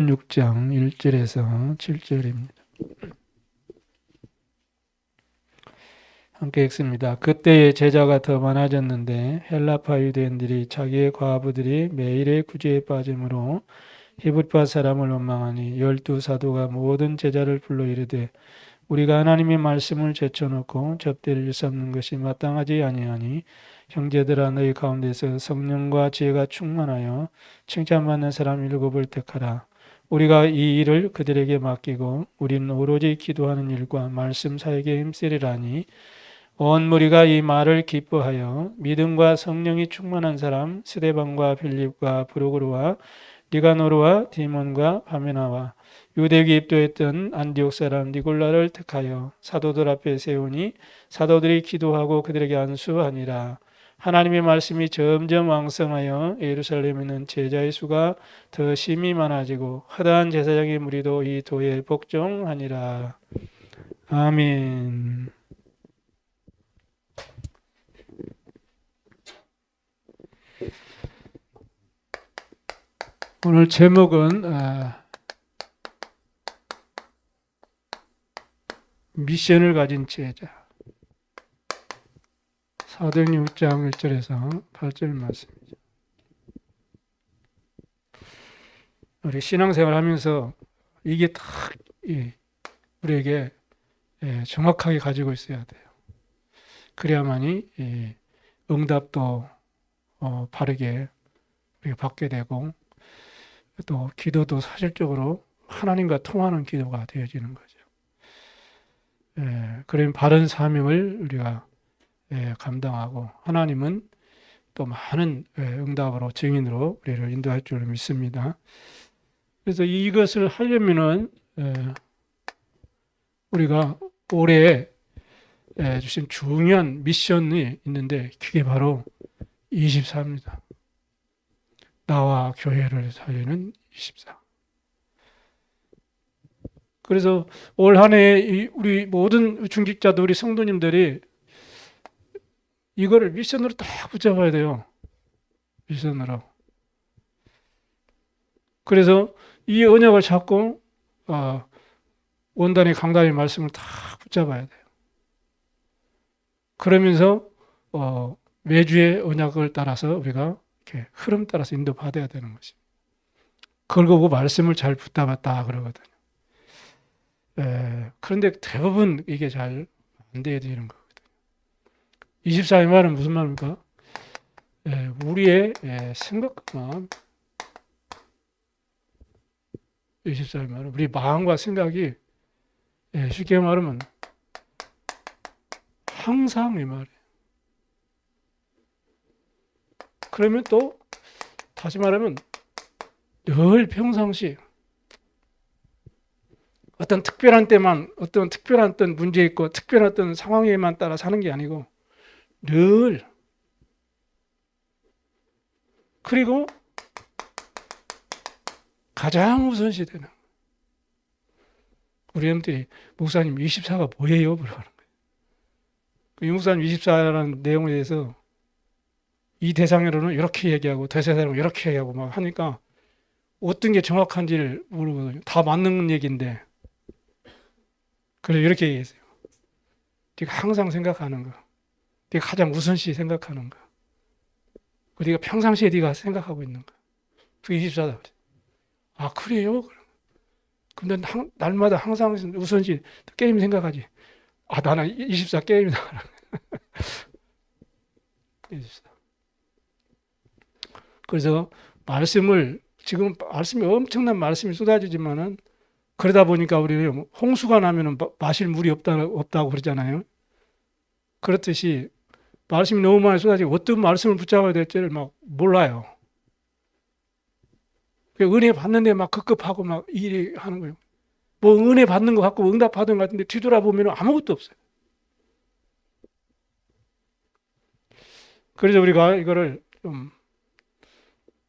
6장 1절에서 7절입니다. 함께 읽습니다. 그때의 제자가 더 많아졌는데 헬라파 유대인들이 자기의 과부들이 매일의 구제에 빠짐으로 히브리파 사람을 원망하니 12사도가 모든 제자를 불러 이르되 우리가 하나님의 말씀을 제쳐놓고 접대를 일삼는 것이 마땅하지 아니하니 형제들아 너희 가운데서 성령과 지혜가 충만하여 칭찬받는 사람 7을 택하라. 우리가 이 일을 그들에게 맡기고 우리는 오로지 기도하는 일과 말씀 사역에 힘쓰리라니 온 무리가 이 말을 기뻐하여 믿음과 성령이 충만한 사람 스데반과 빌립과 브루고르와 니가노르와 디몬과 바메나와 유대기 입도했던 안디옥 사람 니골라를 택하여 사도들 앞에 세우니 사도들이 기도하고 그들에게 안수하니라. 하나님의 말씀이 점점 왕성하여 예루살렘에는 제자의 수가 더 심히 많아지고 허다한 제사장의 무리도 이 도에 복종하니라. 아멘. 오늘 제목은 미션을 가진 제자. 사도행전 6장 1절에서 8절 말씀이죠. 우리 신앙생활 하면서 이게 딱 우리에게 정확하게 가지고 있어야 돼요. 그래야만이 응답도 바르게 우리가 받게 되고 또 기도도 사실적으로 하나님과 통하는 기도가 되어지는 거죠. 그러면 바른 사명을 우리가 감당하고 하나님은 또 많은 응답으로 증인으로 우리를 인도할 줄 믿습니다. 그래서 이것을 하려면은 우리가 올해 주신 중요한 미션이 있는데 그게 바로 24입니다. 나와 교회를 살리는 24. 그래서 올 한 해 우리 모든 중직자들, 우리 성도님들이 이거를 미션으로 딱 붙잡아야 돼요. 미션으로. 그래서 이 언약을 잡고 원단의 강단의 말씀을 딱 붙잡아야 돼요. 그러면서 매주의 언약을 따라서 우리가 이렇게 흐름 따라서 인도받아야 되는 것입니다. 그걸 보고 말씀을 잘 붙잡았다 그러거든요. 그런데 대부분 이게 잘 안 돼야 되는 거거든요. 24의 말은 무슨 말입니까? 우리의 생각만 24의 말은 우리 마음과 생각이 쉽게 말하면 항상 이 말이에요. 그러면 또 다시 말하면 늘 평상시 어떤 특별한 때만 어떤 특별한 어떤 문제 있고 특별한 어떤 상황에만 따라 사는 게 아니고 늘 그리고 가장 우선시 되는 우리 형들이 목사님 24가 뭐예요? 물어보는 거예요. 이 목사님 24라는 내용에 대해서 이 대상으로는 이렇게 얘기하고 대세상으로는 이렇게 얘기하고 막 하니까 어떤 게 정확한지를 모르거든요. 다 맞는 얘기인데 그래서 이렇게 얘기했어요. 네가 항상 생각하는 거, 네가 가장 우선시 생각하는 거, 네가 평상시에 네가 생각하고 있는 거, 그게 24다. 아 그래요? 그럼 난 날마다 항상 우선시 게임 생각하지. 아 나는 24 게임이다. 24. 그래서 말씀을 지금 말씀이 엄청난 말씀이 쏟아지지만은 그러다 보니까 우리는 홍수가 나면은 마실 물이 없다고 그러잖아요. 그렇듯이 말씀이 너무 많이 쏟아지고 어떤 말씀을 붙잡아야 될지를 막 몰라요. 은혜 받는데 막 급급하고 막 일이 하는 거예요. 뭐 은혜 받는 거 갖고 응답 받은 것 같은데 뒤돌아보면 아무것도 없어요. 그래서 우리가 이거를 좀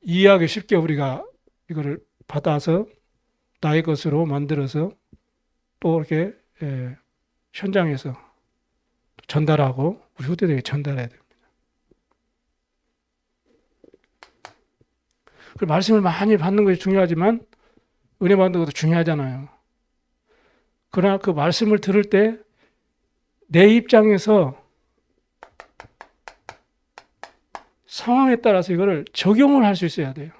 이해하기 쉽게 우리가 이거를 받아서 나의 것으로 만들어서 또 이렇게 현장에서 전달하고 우리 후대들에게 전달해야 됩니다. 그 말씀을 많이 받는 것이 중요하지만 은혜 받는 것도 중요하잖아요. 그러나 그 말씀을 들을 때 내 입장에서 상황에 따라서 이거를 적용을 할 수 있어야 돼요.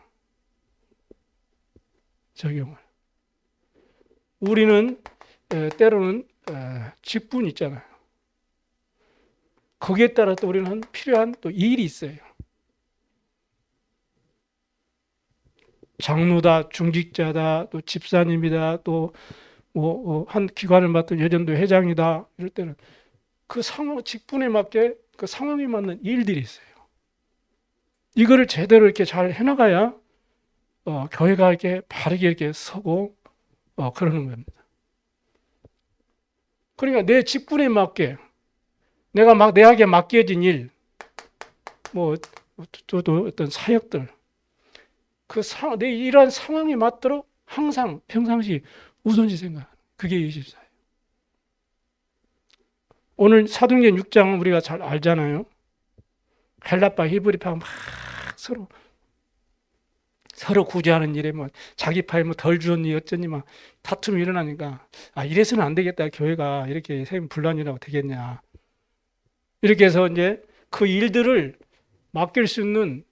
적용을. 우리는 때로는 직분 있잖아요. 거기에 따라 또 우리는 필요한 또 일이 있어요. 장로다, 중직자다, 또 집사님이다, 또 뭐 한 기관을 맡은 여전도 회장이다. 이럴 때는 그 상황, 직분에 맞게 그 상황에 맞는 일들이 있어요. 이거를 제대로 이렇게 잘 해나가야 교회가 이렇게 바르게 이렇게 서고 그러는 겁니다. 그러니까 내 직분에 맞게 내가 내게 맡겨진 일, 뭐 또 어떤 사역들, 내 이러한 상황에 맞도록 항상 평상시 우선시 생각. 그게 24예요. 오늘 사도행전 6장 우리가 잘 알잖아요. 헬라파 히브리파가 막 서로 구제하는 일에 뭐 자기 파에 뭐 덜 주었니 어쩌니 막 다툼이 일어나니까 이래서는 안 되겠다. 교회가 이렇게 세금 분란이라고 되겠냐. 이렇게 해서 이제 그 일들을 맡길 수 있는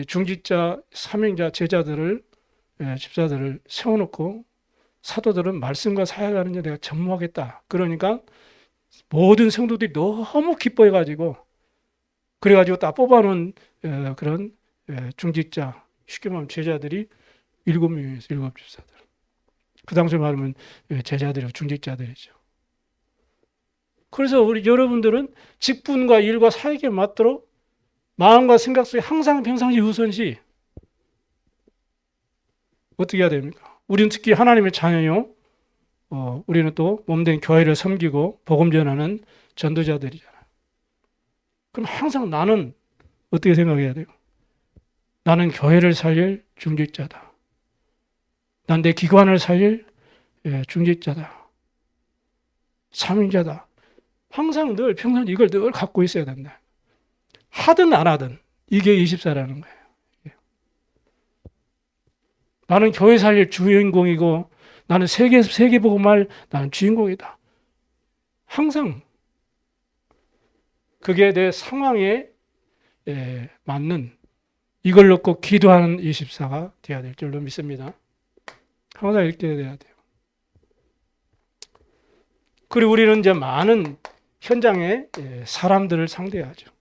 중직자, 사명자, 제자들을 집사들을 세워놓고 사도들은 말씀과 사역하는 데 내가 전무하겠다. 그러니까 모든 성도들이 너무 기뻐해가지고 그래가지고 딱 뽑아놓은 그런 중직자, 쉽게 말하면 제자들이 7명이었어요. 7집사들. 그 당시에 말하면 제자들이고 중직자들이죠. 그래서 우리 여러분들은 직분과 일과 사역에 맞도록 마음과 생각 속에 항상 평상시 우선시 어떻게 해야 됩니까? 우리는 특히 하나님의 자녀요. 우리는 또 몸된 교회를 섬기고 복음 전하는 전도자들이잖아요. 그럼 항상 나는 어떻게 생각해야 돼요? 나는 교회를 살릴 중직자다. 난 내 기관을 살릴 중직자다. 사명자다. 항상 늘 평소에 이걸 늘 갖고 있어야 된다. 하든 안 하든 이게 24라는 거예요. 나는 교회 살릴 주인공이고 나는 세계 복음할 나는 주인공이다. 항상 그게 내 상황에 맞는 이걸 놓고 기도하는 24가 되어야 될 줄로 믿습니다. 항상 이렇게 돼야 돼요. 그리고 우리는 이제 많은 현장에 사람들을 상대하죠.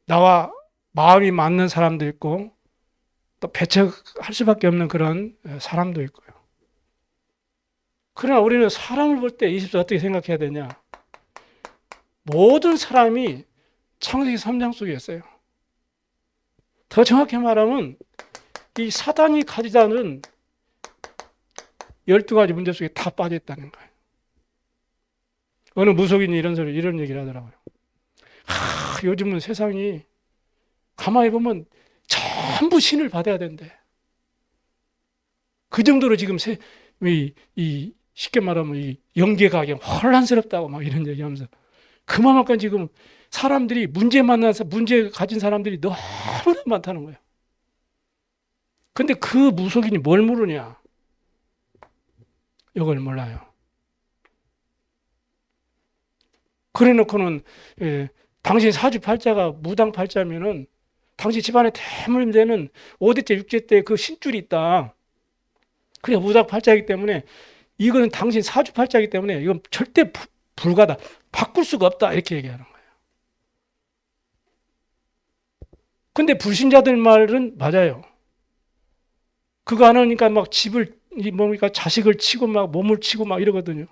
나와 마음이 맞는 사람도 있고 또 배척할 수밖에 없는 그런 사람도 있고요. 그러나 우리는 사람을 볼 때 24 어떻게 생각해야 되냐? 모든 사람이 창세기 3장 속에 있어요. 더 정확히 말하면 이 사단이 가지다는 12가지 문제 속에 다 빠져 있다는 거예요. 어느 무속인이 이런 얘기를 하더라고요. 요즘은 세상이 가만히 보면 전부 신을 받아야 된대. 그 정도로 지금 쉽게 말하면 이 영계가 혼란스럽다고 막 이런 얘기하면서 그만큼 지금 사람들이 문제 가진 사람들이 너무나 많다는 거예요. 근데 그 무속인이 뭘 모르냐? 이걸 몰라요. 그래 놓고는 당신 사주팔자가 무당팔자면은 당신 집안에 대물림되는 5대째 6대 때 그 신줄이 있다. 그래 무당팔자이기 때문에 이거는 당신 사주팔자이기 때문에 이건 절대 불가다. 바꿀 수가 없다. 이렇게 얘기하는 거예요. 근데 불신자들 말은 맞아요. 그거 안 하니까 막 자식을 치고 막 몸을 치고 막 이러거든요.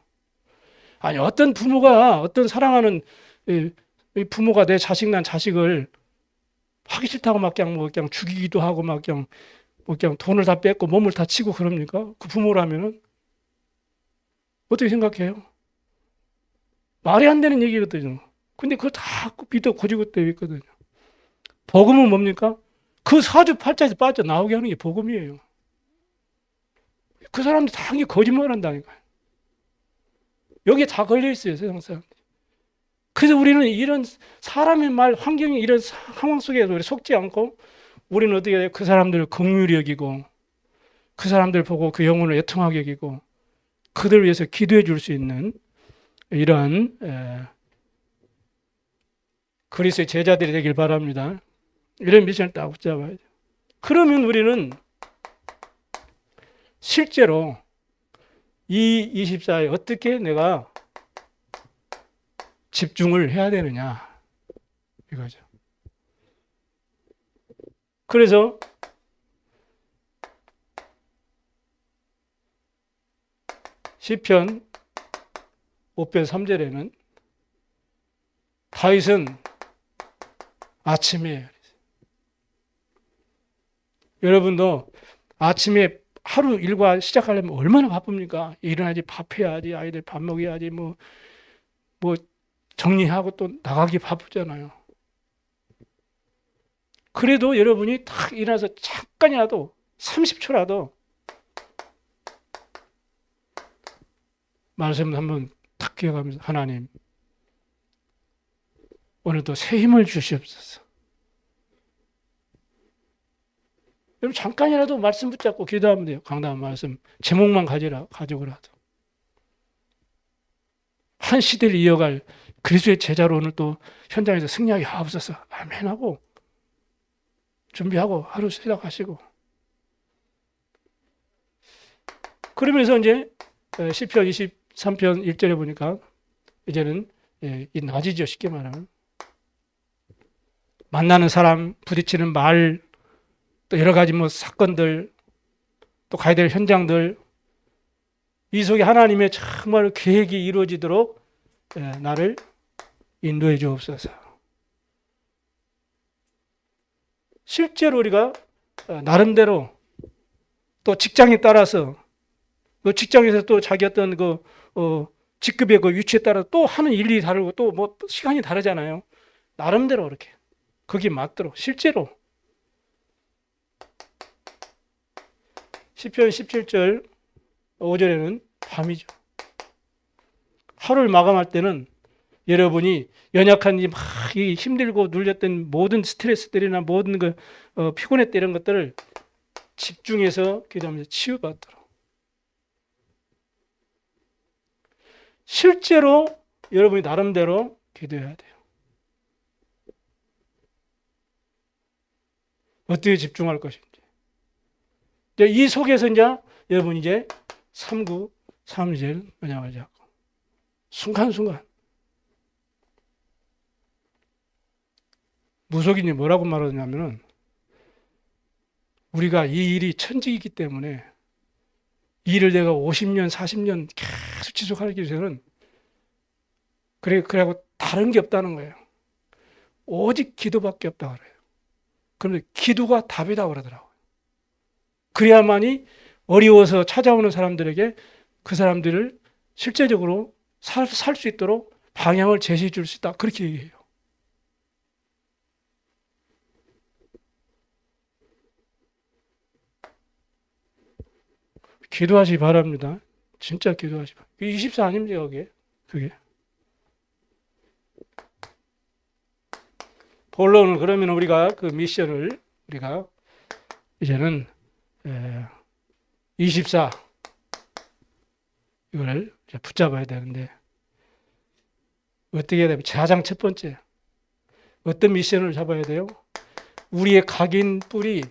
아니 어떤 사랑하는 부모가 내 자식을 하기 싫다고 막 그냥 죽이기도 하고 막 그냥 돈을 다 뺏고 몸을 다 치고 그럽니까? 그 부모라면은 어떻게 생각해요? 말이 안 되는 얘기거든요. 근데 그걸 다 믿어 고지고 때 있거든요. 복음은 뭡니까? 그 사주팔자에서 빠져나오게 하는 게 복음이에요. 그 사람들 다 거짓말 한다니까요. 여기에 다 걸려있어요, 세상 사람들이. 그래서 우리는 이런 사람의 말, 환경이 이런 상황 속에서 우리 속지 않고 우리는 어떻게 해요? 그 사람들을 긍휼히 여기고 그 사람들 보고 그 영혼을 애통하게 여기고 그들을 위해서 기도해 줄 수 있는 이러한 그리스도의 제자들이 되길 바랍니다. 이런 미션을 딱 붙잡아야 돼요. 그러면 우리는 실제로 이 24에 어떻게 내가 집중을 해야 되느냐 이거죠. 그래서 시편 5편 3절에는 다윗은 아침에, 여러분도 아침에 하루 일과 시작하려면 얼마나 바쁩니까? 일어나야지, 밥 해야지, 아이들 밥 먹여야지, 뭐 정리하고 또 나가기 바쁘잖아요. 그래도 여러분이 딱 일어나서 잠깐이라도 30초라도 말씀 한번 딱 기억하면서, 하나님 오늘도 새 힘을 주시옵소서. 여러분 잠깐이라도 말씀 붙잡고 기도하면 돼요. 강단 말씀 제목만 가져오라도 한 시대를 이어갈 그리스도의 제자로 오늘 또 현장에서 승리하게 하옵소서. 아멘 하고 준비하고 하루 시작하시고, 그러면서 이제 시편 23편 1절에 보니까 이제는 이 낮이죠. 쉽게 말하면 만나는 사람, 부딪히는 말, 또 여러 가지 뭐 사건들, 또 가야 될 현장들, 이 속에 하나님의 정말 계획이 이루어지도록 나를 인도해 주옵소서. 실제로 우리가 나름대로 또 직장에 따라서 그 직장에서 또 자기 어떤 그 직급의 그 위치에 따라 또 하는 일이 다르고 또 뭐 시간이 다르잖아요. 나름대로 그렇게 거기에 맞도록 실제로 시편 17절 5절에는 밤이죠. 하루를 마감할 때는 여러분이 연약한 막 힘들고 눌렸던 모든 스트레스들이나 모든 그 피곤했던 이런 것들을 집중해서 기도하면서 치유받도록. 실제로 여러분이 나름대로 기도해야 돼요. 어떻게 집중할 것인지. 이 속에서 이제 여러분 이제 3구, 3절 뭐냐고 하고 순간순간 무속인이 뭐라고 말하냐면은 우리가 이 일이 천직이기 때문에 이 일을 내가 50년, 40년 계속 지속하기 위해서는 그래고 다른 게 없다는 거예요. 오직 기도밖에 없다 그래요. 그런데 기도가 답이다 그러더라고요. 그래야만이 어려워서 찾아오는 사람들에게 그 사람들을 실제적으로 살 수 있도록 방향을 제시해 줄 수 있다. 그렇게 얘기해요. 기도하시기 바랍니다. 진짜 기도하시기 바랍니다. 24 아닙니까, 그게? 본론은 그러면 우리가 그 미션을 우리가 이제는 24 이걸 붙잡아야 되는데 어떻게 해야 되면 가장 첫 번째 어떤 미션을 잡아야 돼요? 우리의 각인 뿔이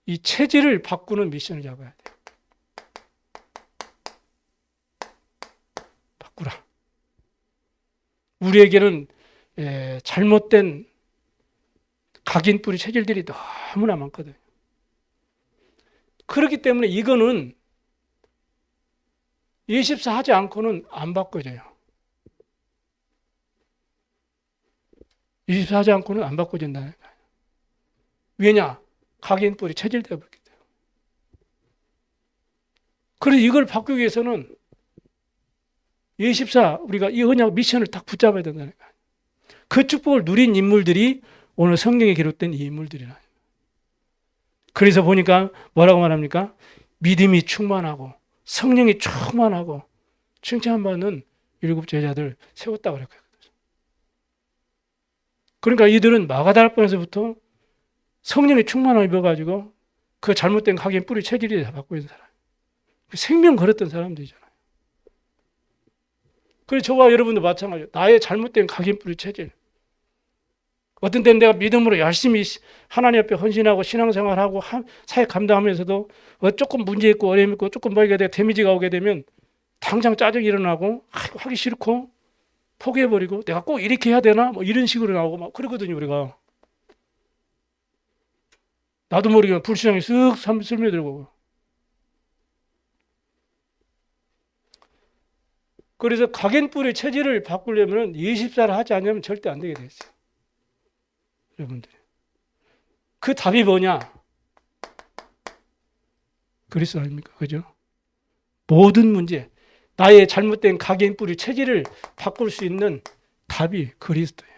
이 체질을 바꾸는 미션을 잡아야 돼요. 바꾸라. 우리에게는 잘못된 각인 뿔이 체질들이 너무나 많거든요. 그렇기 때문에 이거는 24 하지 않고는 안 바꿔져요. 24 하지 않고는 안 바꿔진다는 거예요. 왜냐? 각인 뿔이 체질되어 버렸기 때문에. 그래서 이걸 바꾸기 위해서는 24 우리가 이 언약 미션을 딱 붙잡아야 된다는 거예요. 그 축복을 누린 인물들이 오늘 성경에 기록된 이 인물들이라. 그래서 보니까 뭐라고 말합니까? 믿음이 충만하고 성령이 충만하고 칭찬받는 7 제자들 세웠다고 그랬거든요. 그러니까 이들은 마가다락방에서부터 성령의 충만함을 입어가지고 그 잘못된 각인 뿌리 체질이 다 받고 있는 사람. 생명 걸었던 사람들이잖아요. 그래서 저와 여러분도 마찬가지예요. 나의 잘못된 각인 뿌리 체질. 어떤 때는 내가 믿음으로 열심히 하나님 앞에 헌신하고 신앙생활하고 사회 감당하면서도 조금 문제 있고 어려움 있고 조금 뭐가 내가 데미지가 오게 되면 당장 짜증이 일어나고 하기 싫고 포기해버리고 내가 꼭 이렇게 해야 되나 뭐 이런 식으로 나오고 막 그러거든요. 우리가 나도 모르게 불신앙이 쓱 스며들고. 그래서 각인뿌리 체질을 바꾸려면 20살을 하지 않으면 절대 안 되게 돼 있어요. 여러분들. 그 답이 뭐냐? 그리스도 아닙니까? 그죠? 모든 문제, 나의 잘못된 각인뿌리 체질을 바꿀 수 있는 답이 그리스도예요.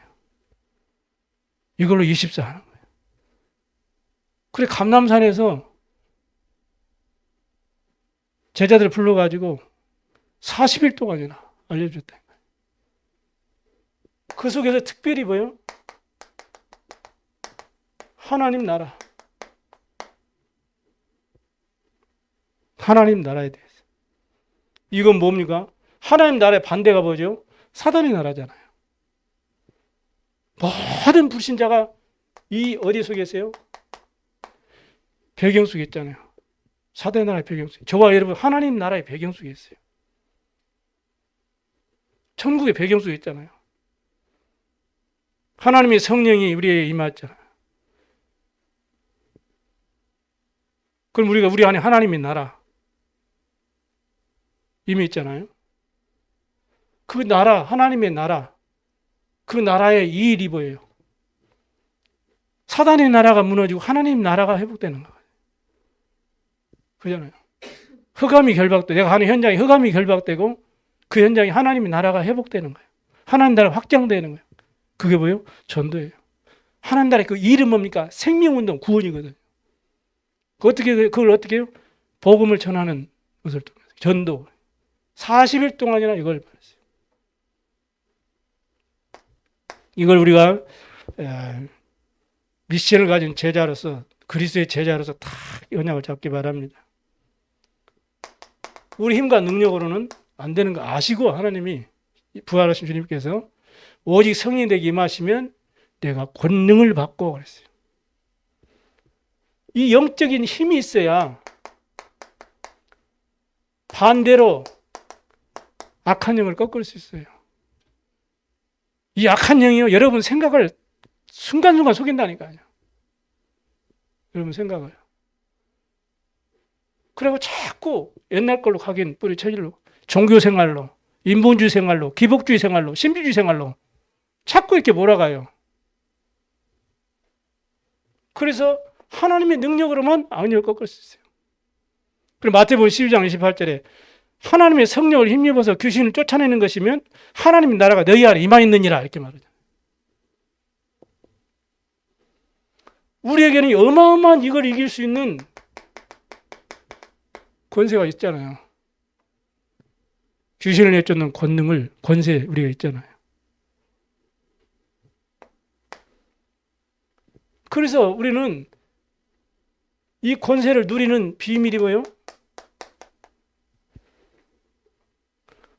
이걸로 20살 하는 거예요. 그래 감람산에서 제자들 불러가지고 40일 동안이나 알려줬다. 그 속에서 특별히 뭐예요? 하나님 나라. 하나님 나라에 대해서. 이건 뭡니까? 하나님 나라의 반대가 뭐죠? 사단의 나라잖아요. 모든 불신자가 이 어디 속에 있어요? 배경 속에 있잖아요. 사단의 나라의 배경 속에. 저와 여러분 하나님 나라의 배경 속에 있어요. 천국의 배경 속에 있잖아요. 하나님의 성령이 우리에게 임하잖아요. 그럼 우리 안에 하나님의 나라 이미 있잖아요. 그 나라, 하나님의 나라, 그 나라의 이 일이 뭐예요? 사단의 나라가 무너지고 하나님 나라가 회복되는 거예요. 그잖아요. 흑암이 결박되고 내가 하는 현장에 흑암이 결박되고 그 현장에 하나님의 나라가 회복되는 거예요. 하나님 나라가 확장되는 거예요. 그게 뭐예요? 전도예요. 하나님 나라의 그 이름 뭡니까? 생명운동, 구원이거든요. 그걸 어떻게 해요? 복음을 전하는 것을 통해서 전도. 40일 동안이나 이걸 받았어요. 이걸 우리가 미션을 가진 제자로서 그리스도의 제자로서 다 언약을 잡기 바랍니다. 우리 힘과 능력으로는 안 되는 거 아시고 하나님이 부활하신 주님께서 오직 성령에게 임하시면 내가 권능을 받고 그랬어요. 이 영적인 힘이 있어야 반대로 악한 영을 꺾을 수 있어요. 이 악한 영이요, 여러분 생각을 순간순간 속인다니까요. 여러분 생각을. 그리고 자꾸 옛날 걸로 가긴 뿌리 체질로, 종교 생활로, 인본주의 생활로, 기복주의 생활로, 신비주의 생활로 자꾸 이렇게 몰아가요. 그래서 하나님의 능력으로만 악령을 꺾을 수 있어요. 그리고 마태복음 12장 28절에 하나님의 성령을 힘입어서 귀신을 쫓아내는 것이면 하나님의 나라가 너희 안에 임하 있느니라 이렇게 말하죠. 우리에게는 어마어마한 이걸 이길 수 있는 권세가 있잖아요. 귀신을 내쫓는 권세 우리가 있잖아요. 그래서 우리는 이 권세를 누리는 비밀이 뭐예요?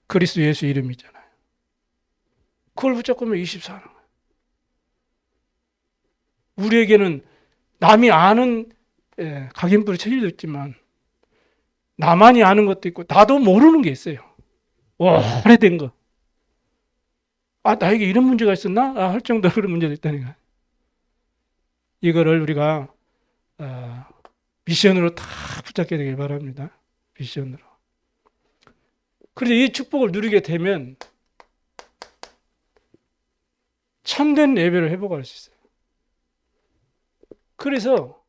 그리스도 예수 이름이잖아요. 그걸 붙잡으면 24하는 거예요. 우리에게는 남이 아는 각인뿌리 체질도 있지만 나만이 아는 것도 있고 나도 모르는 게 있어요. 오래된 거. 나에게 이런 문제가 있었나? 할 정도로 그런 문제가 있다니까. 이거를 우리가 미션으로 다 붙잡게 되길 바랍니다. 미션으로. 그래서 이 축복을 누리게 되면 참된 예배를 회복할 수 있어요. 그래서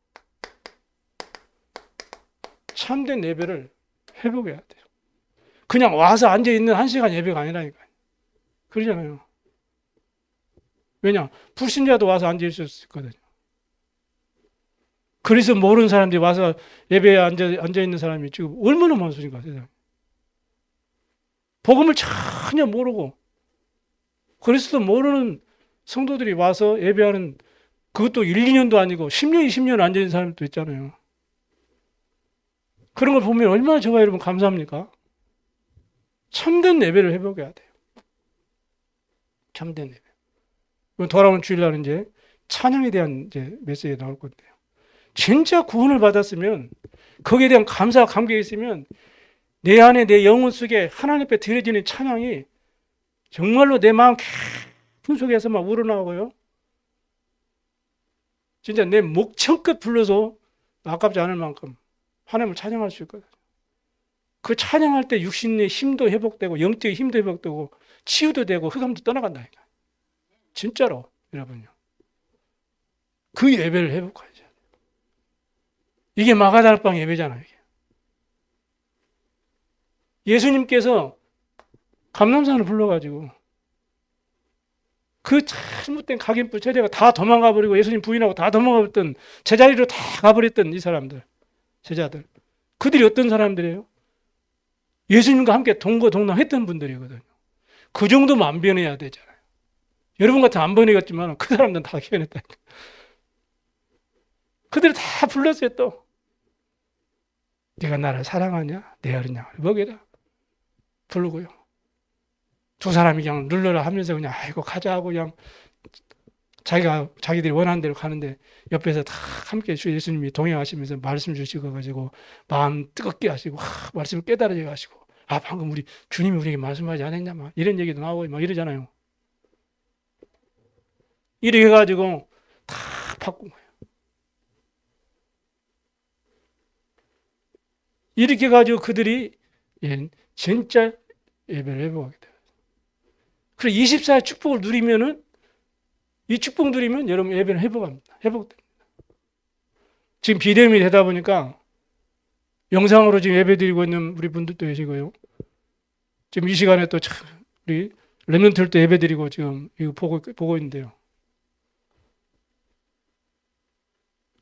참된 예배를 회복해야 돼요. 그냥 와서 앉아있는 1시간 예배가 아니라니까요. 그러잖아요. 왜냐? 불신자도 와서 앉아있을 수 있거든요. 그래서 모르는 사람들이 와서 예배에 앉아있는 사람이 지금 얼마나 많습니까? 세상에. 복음을 전혀 모르고 그리스도 모르는 성도들이 와서 예배하는 그것도 1, 2년도 아니고 10년, 20년 앉아있는 사람도 있잖아요. 그런 걸 보면 얼마나 저와 여러분 감사합니까? 참된 예배를 회복해야 돼요. 참된 예배. 이번 돌아오는 주일날은 이제 찬양에 대한 이제 메시지가 나올 건데요. 진짜 구원을 받았으면 거기에 대한 감사와 감격이 있으면 내 안에 내 영혼 속에 하나님 앞에 드려지는 찬양이 정말로 내 마음 깊은 속에서 막 우러나오고요. 진짜 내 목청껏 불러서 아깝지 않을 만큼 하나님을 찬양할 수 있거든요. 그 찬양할 때 육신의 힘도 회복되고 영적인 힘도 회복되고 치유도 되고 흑암도 떠나간다니까. 진짜로 여러분요. 그 예배를 회복하죠. 이게 마가다락방 예배잖아요. 예수님께서 감람산을 불러가지고 그 잘못된 각인부 제자가 다 도망가 버리고 예수님 부인하고 다 도망가 버렸던 제자리로 다 가버렸던 이 사람들, 제자들. 그들이 어떤 사람들이에요? 예수님과 함께 동거동락했던 분들이거든요. 그 정도면 안 변해야 되잖아요. 여러분 같은 안 변해갔지만 그 사람들은 다 변했다니까. 그들이 다 불렀어요 또. 네가 나를 사랑하냐? 내 어린 양을 먹여라. 부르고요. 두 사람이 그냥 눌러라 하면서 그냥 아이고 가자 하고 그냥 자기들이 원하는 대로 가는데 옆에서 다 함께 주 예수님이 동행하시면서 말씀 주시고 가지고 마음 뜨겁게 하시고 말씀을 깨달아져 가지고 방금 우리 주님이 우리에게 말씀하지 않았냐 막 이런 얘기도 나오고 막 이러잖아요. 이렇게 해가지고 다 바꾼 거예요. 이렇게 해가지고 그들이 진짜 예배를 회복하게 돼요. 그래서 24일 축복을 누리면은 이 축복 누리면 여러분 예배는 회복합니다. 회복됩니다. 지금 비대면이 되다 보니까 영상으로 지금 예배 드리고 있는 우리 분들도 계시고요. 지금 이 시간에 또 우리 렘넌트를 또 예배 드리고 지금 이거 보고 있는데요.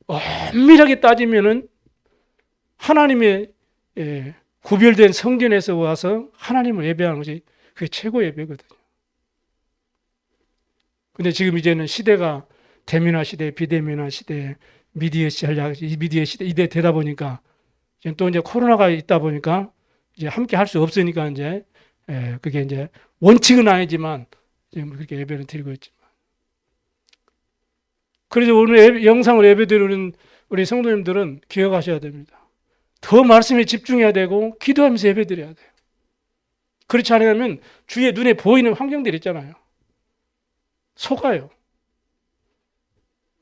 엄밀하게 따지면은 하나님의 구별된 성전에서 와서 하나님을 예배하는 것이 그게 최고 예배거든요. 근데 지금 이제는 시대가 대면화 시대, 비대면화 시대, 미디어 시대 이대 되다 보니까 또 이제 코로나가 있다 보니까 이제 함께 할 수 없으니까 이제 그게 이제 원칙은 아니지만 지금 그렇게 예배를 드리고 있지만 그래서 오늘 영상을 예배 드리는 우리 성도님들은 기억하셔야 됩니다. 더 말씀에 집중해야 되고 기도하면서 예배 드려야 돼요. 그렇지 않으면 주의 눈에 보이는 환경들 있잖아요. 속아요.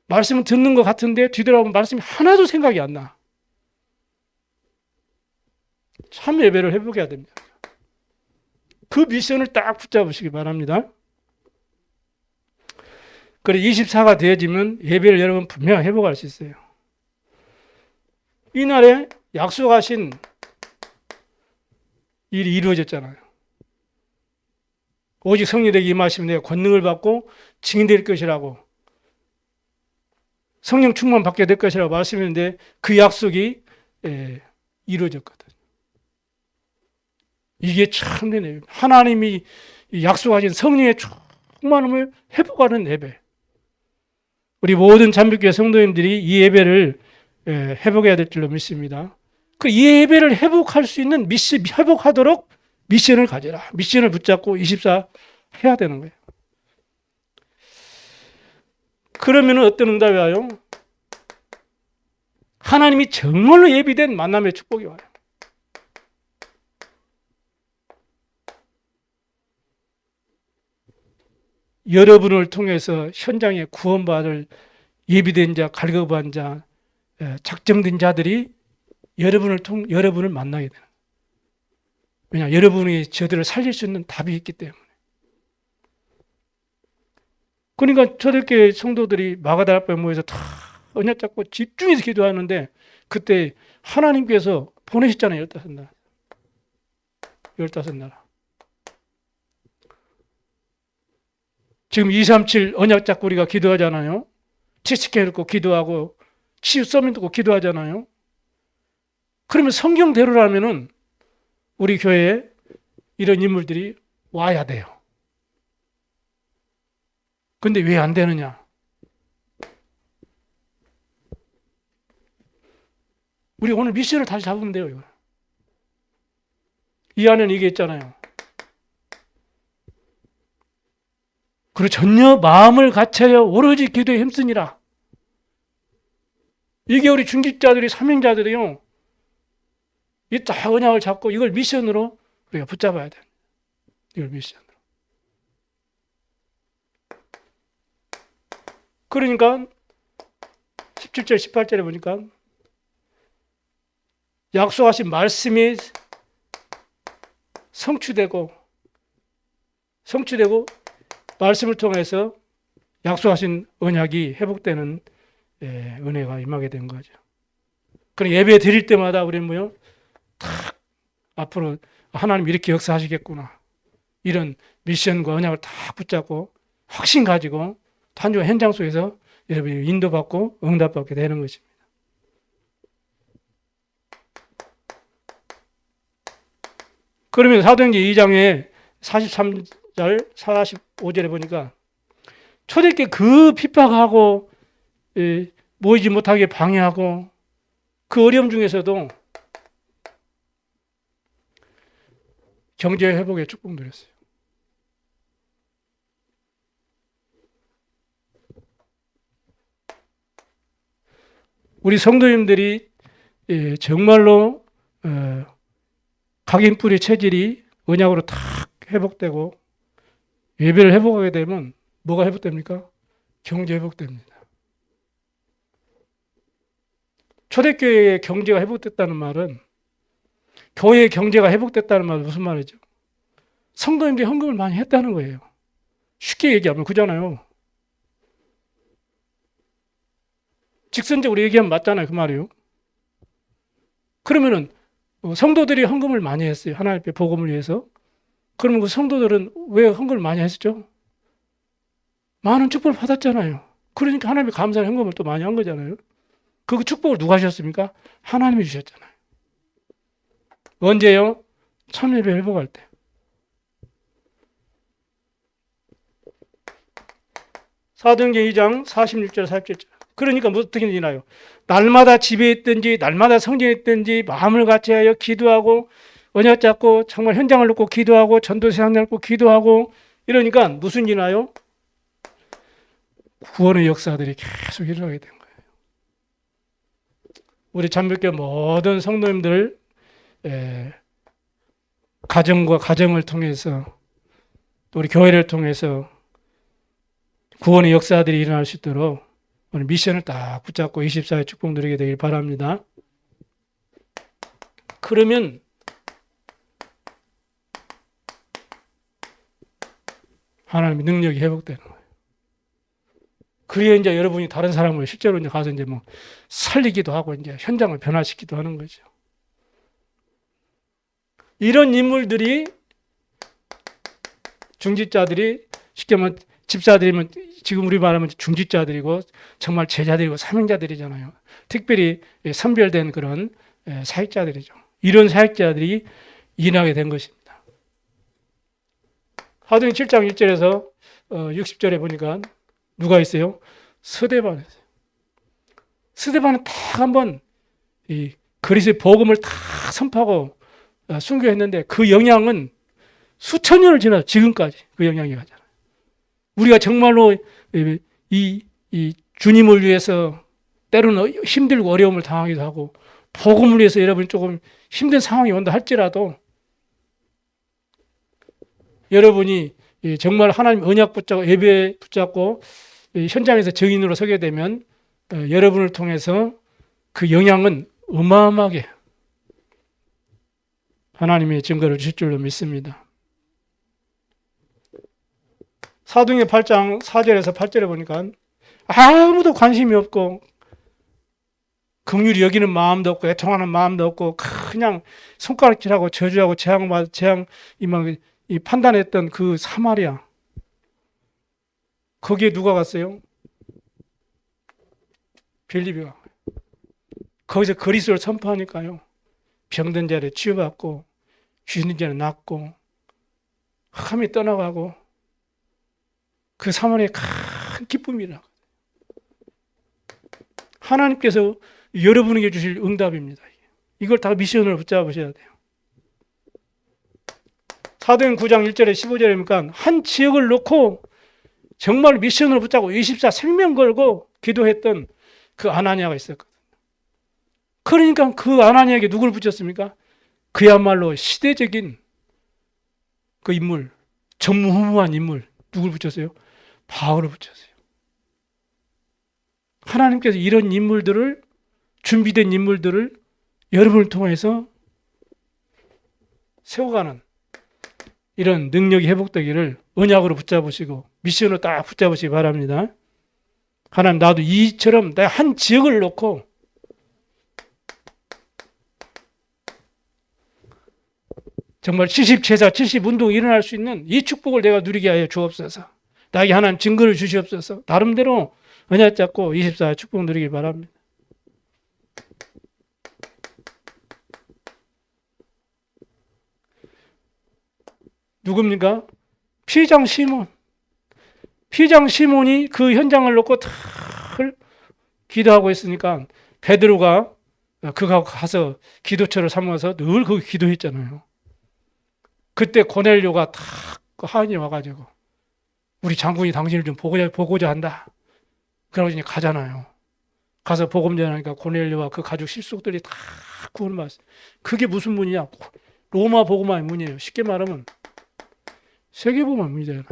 말씀을 듣는 것 같은데 뒤돌아보면 말씀이 하나도 생각이 안 나. 참 예배를 회복해야 됩니다. 그 미션을 딱 붙잡으시기 바랍니다. 그래 24가 되어지면 예배를 여러분 분명 회복할 수 있어요. 이날에 약속하신 일이 이루어졌잖아요. 오직 성령에게 임하시면 내가 권능을 받고 증인될 것이라고 성령 충만 받게 될 것이라고 말씀했는데 그 약속이 이루어졌거든요. 이게 참된 예배. 하나님이 약속하신 성령의 충만함을 회복하는 예배. 우리 모든 잠비교회 성도님들이 이 예배를 회복해야 될 줄로 믿습니다. 그 이 예배를 회복할 수 있는 회복하도록 미션을 가져라. 미션을 붙잡고 24 해야 되는 거예요. 그러면 어떤 응답이 와요? 하나님이 정말로 예비된 만남의 축복이 와요. 여러분을 통해서 현장에 구원받을 예비된 자, 갈급한 자, 작정된 자들이 여러분을 만나게 되는. 왜냐, 여러분이 저들을 살릴 수 있는 답이 있기 때문에. 그러니까 초대교회 성도들이 마가다락방에 모여서 다 언약 잡고 집중해서 기도하는데 그때 하나님께서 보내셨잖아요. 15나라. 15나라. 지금 237 언약 잡고 우리가 기도하잖아요. 70개 놓고 기도하고 치유 서밋 놓고 기도하잖아요. 그러면 성경대로라면은 우리 교회에 이런 인물들이 와야 돼요. 근데 왜 안 되느냐? 우리 오늘 미션을 다시 잡으면 돼요. 이거. 이 안에는 이게 있잖아요. 그리고 전혀 마음을 갖춰여 오로지 기도에 힘쓰니라. 이게 우리 중직자들이 사명자들이요. 이 딱 언약을 잡고 이걸 미션으로 우리가 붙잡아야 돼. 이걸 미션으로. 그러니까 17절 18절에 보니까 약속하신 말씀이 성취되고 말씀을 통해서 약속하신 언약이 회복되는 은혜가 임하게 된 거죠. 그럼 예배 드릴 때마다 우리는 뭐요? 탁 앞으로 하나님 이렇게 역사하시겠구나. 이런 미션과 언약을 다 붙잡고 확신 가지고 단조한 현장 속에서 여러분이 인도받고 응답받게 되는 것입니다. 그러면 사도행전 2장에 43절, 45절에 보니까 초대교회 그 핍박하고 모이지 못하게 방해하고 그 어려움 중에서도 경제 회복의 축복 누렸어요. 우리 성도님들이 정말로 각인뿌리 체질이 언약으로 탁 회복되고 예배를 회복하게 되면 뭐가 회복됩니까? 경제 회복됩니다. 초대교회의 경제가 회복됐다는 말은 교회의 경제가 회복됐다는 말은 무슨 말이죠? 성도님들이 헌금을 많이 했다는 거예요. 쉽게 얘기하면 그잖아요. 직선적으로 얘기하면 맞잖아요. 그 말이요. 그러면은 성도들이 헌금을 많이 했어요. 하나님의 복음을 위해서. 그러면 그 성도들은 왜 헌금을 많이 했죠? 많은 축복을 받았잖아요. 그러니까 하나님이 감사한 헌금을 또 많이 한 거잖아요. 그 축복을 누가 하셨습니까? 하나님이 주셨잖아요. 언제요? 참예배 회복할 때. 사도행전 2장 46절 47절. 그러니까 어떻게 되나요? 날마다 집에 있든지 날마다 성전에 있든지 마음을 같이 하여 기도하고 언약 잡고 정말 현장을 놓고 기도하고 전도서 현장을 놓고 기도하고 이러니까 무슨 일이나요? 구원의 역사들이 계속 일어나게 된 거예요. 우리 참백교회 모든 성도님들 가정과 가정을 통해서 또 우리 교회를 통해서 구원의 역사들이 일어날 수 있도록 오늘 미션을 딱 붙잡고 24회 축복 누리게 되길 바랍니다. 그러면 하나님의 능력이 회복되는 거예요. 그래야 이제 여러분이 다른 사람을 실제로 이제 가서 이제 뭐 살리기도 하고 이제 현장을 변화시키기도 하는 거죠. 이런 인물들이 중직자들이 쉽게 말하면 집사들이면 지금 우리 말하면 중직자들이고 정말 제자들이고 사명자들이잖아요. 특별히 선별된 그런 사역자들이죠. 이런 사역자들이 일어나게 된 것입니다. 사도행전 7장 1절에서 60절에 보니까 누가 있어요? 스데반이 있어요. 스데반은 딱 한번 이 그리스도의 복음을 다 선포하고 순교했는데 그 영향은 수천 년을 지나서 지금까지 그 영향이 가잖아요. 우리가 정말로 이 주님을 위해서 때로는 힘들고 어려움을 당하기도 하고 복음을 위해서 여러분이 조금 힘든 상황이 온다 할지라도 여러분이 정말 하나님 언약 붙잡고 예배 붙잡고 현장에서 증인으로 서게 되면 여러분을 통해서 그 영향은 어마어마하게 하나님의 증거를 주실 줄로 믿습니다. 사도행전 8장 4절에서 8절에 보니까 아무도 관심이 없고 긍휼히 여기는 마음도 없고 애통하는 마음도 없고 그냥 손가락질하고 저주하고 재앙 이 판단했던 그 사마리아 거기에 누가 갔어요? 빌립이가 거기서 그리스도를 선포하니까요 병든 자를 치유받고 죽는 자는 낫고 흑암이 떠나가고 그 사마리아의 큰 기쁨이라 하나님께서 여러분에게 주실 응답입니다. 이걸 다 미션으로 붙잡으셔야 돼요. 사도행 9장 1절에 15절이니까 한 지역을 놓고 정말 미션으로 붙잡고 24 생명 걸고 기도했던 그 아나니아가 있었거든요. 그러니까 그 아나니아에게 누굴 붙였습니까? 그야말로 시대적인 그 인물, 전무후무한 인물, 누굴 붙였어요? 바울을 붙였어요. 하나님께서 이런 인물들을, 준비된 인물들을 여러분을 통해서 세워가는 이런 능력이 회복되기를 언약으로 붙잡으시고 미션으로 딱 붙잡으시기 바랍니다. 하나님, 나도 이처럼 내가 한 지역을 놓고 정말 70제사, 70운동이 일어날 수 있는 이 축복을 내가 누리게 하여 주옵소서. 나에게 하나님 증거를 주시옵소서. 나름대로 언약 잡고 24 축복 누리기 바랍니다. 누굽니까? 피장 시몬. 피장 시몬이 그 현장을 놓고 다 기도하고 있으니까 베드로가 그가 가서 기도처를 삼아서 늘 거기 기도했잖아요. 그때 고넬료가 다 하인이 와가지고 우리 장군이 당신을 좀 보고자 한다. 그러고 이제 가잖아요. 가서 복음 전하니까 고넬료와 그 가족 실속들이 다 구원받았어요. 그게 무슨 문이냐? 로마 복음화의 문이에요. 쉽게 말하면 세계복음화의 문이잖아요.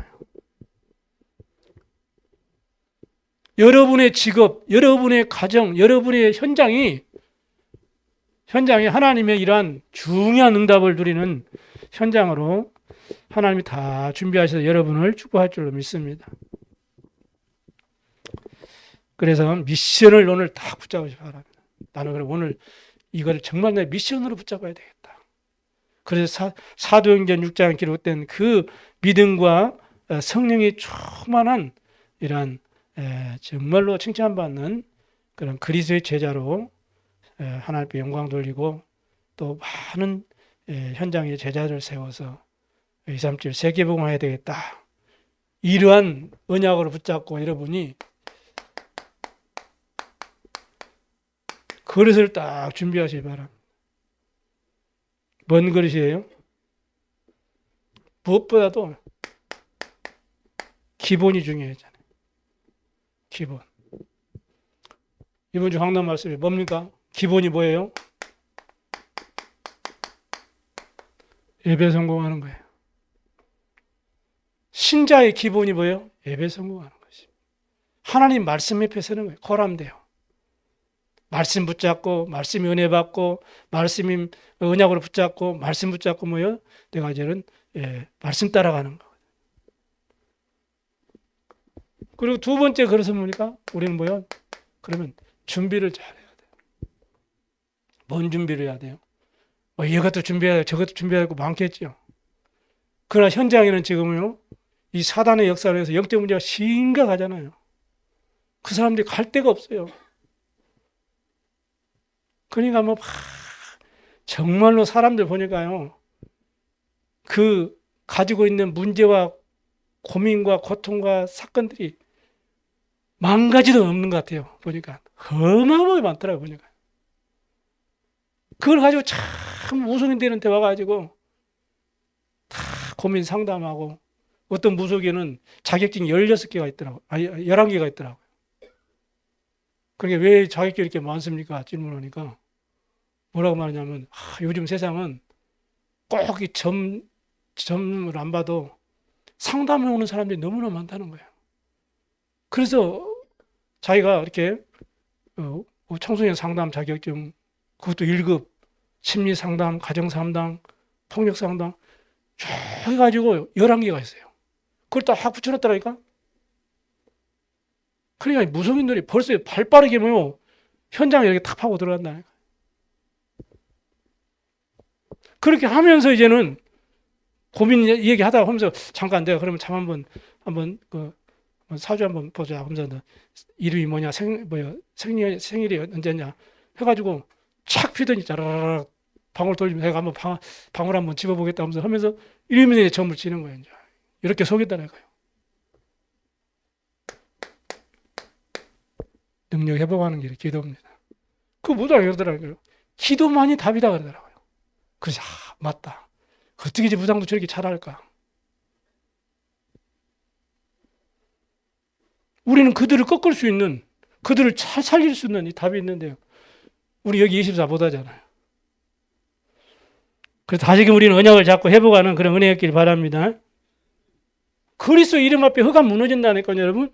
여러분의 직업, 여러분의 가정, 여러분의 현장이 하나님의 이러한 중요한 응답을 누리는 현장으로 하나님이 다 준비하셔서 여러분을 축복할 줄로 믿습니다. 그래서 미션을 오늘 딱 붙잡으시기 바랍니다. 나는 그럼 오늘 이걸 정말 내 미션으로 붙잡아야 되겠다. 그래서 사도행전 6장에 기록된 그 믿음과 성령이 충만한 이러한 정말로 칭찬받는 그런 그리스도의 제자로 하나님께 영광 돌리고 또 많은 현장에 제자를 세워서 237 세계복음화해야 되겠다. 이러한 언약으로 붙잡고 여러분이 그릇을 딱 준비하시기 바랍니다. 뭔 그릇이에요? 무엇보다도 기본이 중요하잖아요. 기본. 이번 주 강단 말씀이 뭡니까? 기본이 뭐예요? 예배 성공하는 거예요. 신자의 기본이 뭐예요? 예배 성공하는 것입니다. 하나님 말씀 옆에 서는 거예요. 거람돼요. 말씀 붙잡고, 말씀이 은혜 받고, 말씀이 언약으로 붙잡고, 말씀 붙잡고 뭐예요? 내가 이제는 말씀 따라가는 거. 그리고 두 번째 그릇은 뭡니까? 우리는 뭐예요? 그러면 준비를 잘 해야 돼요. 뭔 준비를 해야 돼요? 이것도 준비해야 되고 저것도 준비해야 되고 많겠죠. 그러나 현장에는 지금요, 이 사단의 역사를 해서 영적 문제가 심각하잖아요. 그 사람들이 갈 데가 없어요. 그러니까 정말로 사람들 보니까요, 그 가지고 있는 문제와 고민과 고통과 사건들이 만 가지도 없는 것 같아요. 보니까 어마어마하게 많더라고요. 보니까 그걸 가지고 참 우성이 되는 데 와가지고 다 고민 상담하고, 어떤 무속에는 자격증이 16개가 있더라고요. 아니 11개가 있더라고요. 그러니까 왜 자격증이 이렇게 많습니까? 질문하니까 뭐라고 말하냐면, 요즘 세상은 꼭 이 점을 안 봐도 상담해 오는 사람들이 너무나 많다는 거예요. 그래서 자기가 이렇게 청소년 상담 자격증, 그것도 1급, 심리 상담, 가정 상담, 폭력 상담 쭉 해가지고 11개가 있어요. 그걸 다 확 붙여놨더라니까. 그러니까 무속인들이 벌써 발 빠르게 현장에 이렇게 탁 파고 들어간다니까. 그렇게 하면서 이제는 고민 얘기하다가 하면서, 잠깐 내가 그러면 참 한번 사주 한번 보자 하면서, 이름이 뭐냐, 생일이 언제냐 해가지고 착 피더니 짜라락 방울 돌리면서 내가 한번 방울 한번 집어보겠다 하면서 이러면서 점을 치는 거예요. 이제. 이렇게 속였다니까요. 능력 회복하는 길이 기도입니다. 그거 못하게 그러더라고요. 기도만이 답이다 그러더라고요. 그래서 맞다. 어떻게 이제 무당도 저렇게 잘할까? 우리는 그들을 꺾을 수 있는, 그들을 잘 살릴 수 있는 이 답이 있는데요. 우리 여기 24 못하잖아요. 그래서 다시금 우리는 언약을 잡고 회복하는 그런 은혜였길 바랍니다. 그리스도 이름 앞에 흑암 무너진다니까요, 여러분.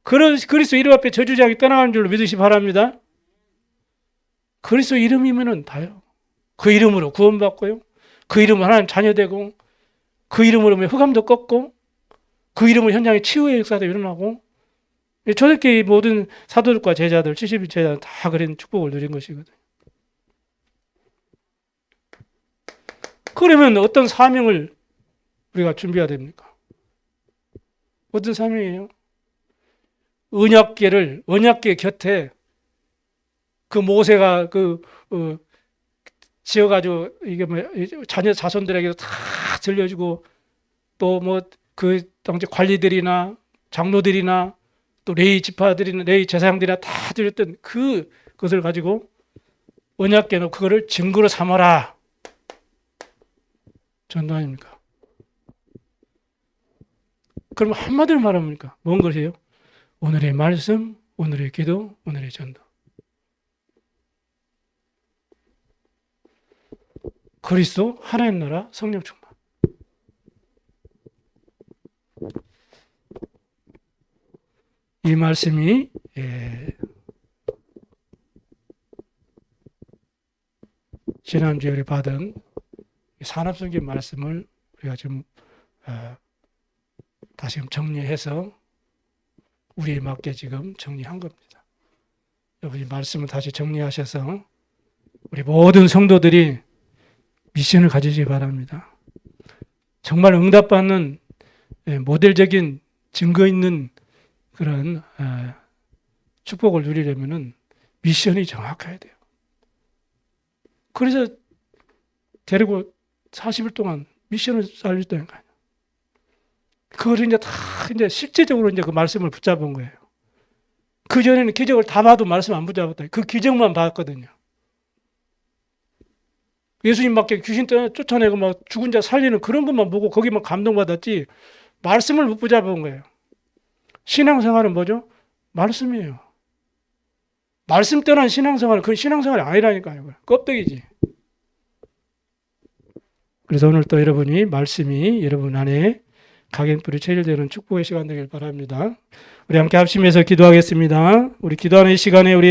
그리스도 이름 앞에 저주자가 떠나가는 줄로 믿으시 바랍니다. 그리스도 이름이면은 다요. 그 이름으로 구원받고요. 그 이름으로 하나님 자녀되고, 그 이름으로 흑암도 꺾고, 그 이름으로 현장에 치유의 역사도 일어나고, 저렇게 모든 사도들과 제자들, 70일 제자들 다 그런 축복을 누린 것이거든요. 그러면 어떤 사명을 우리가 준비해야 됩니까? 어떤 사명이에요? 언약궤 곁에 그 모세가 지어가지고 이게 자녀 자손들에게도 다 들려주고 또 그 당시 관리들이나 장로들이나 또 레위 지파들이나 레위 제사장들이나 다 들렸던 그것을 가지고 언약궤는 그거를 증거로 삼아라. 전도 아닙니까? 그럼 한마디로 말합니까? 뭔 것이에요? 오늘의 말씀, 오늘의 기도, 오늘의 전도. 그리스도 하나님 나라 성령 충만. 이 말씀이 지난주에 우리 받은 산업성경 말씀을 우리가 좀 다시 정리해서 우리에 맞게 지금 정리한 겁니다. 여러분 이 말씀을 다시 정리하셔서 우리 모든 성도들이 미션을 가지시기 바랍니다. 정말 응답받는 모델적인 증거 있는 그런 축복을 누리려면은 미션이 정확해야 돼요. 그래서 데리고 40일 동안 미션을 살렸다니까요. 그걸 이제 다 이제 실제적으로 이제 그 말씀을 붙잡은 거예요. 그 전에는 기적을 다 봐도 말씀 안 붙잡았다. 그 기적만 봤거든요. 예수님밖에 귀신 쫓아내고 막 죽은 자 살리는 그런 것만 보고 거기만 감동받았지 말씀을 못 붙잡은 거예요. 신앙생활은 뭐죠? 말씀이에요. 말씀 떠난 신앙생활은 그건 신앙생활이 아니라니까요. 껍데기지. 그래서 오늘 또 여러분이 말씀이 여러분 안에 각인뿌리 체질되는 축복의 시간 되길 바랍니다. 우리 함께 합심해서 기도하겠습니다. 우리 기도하는 이 시간에 우리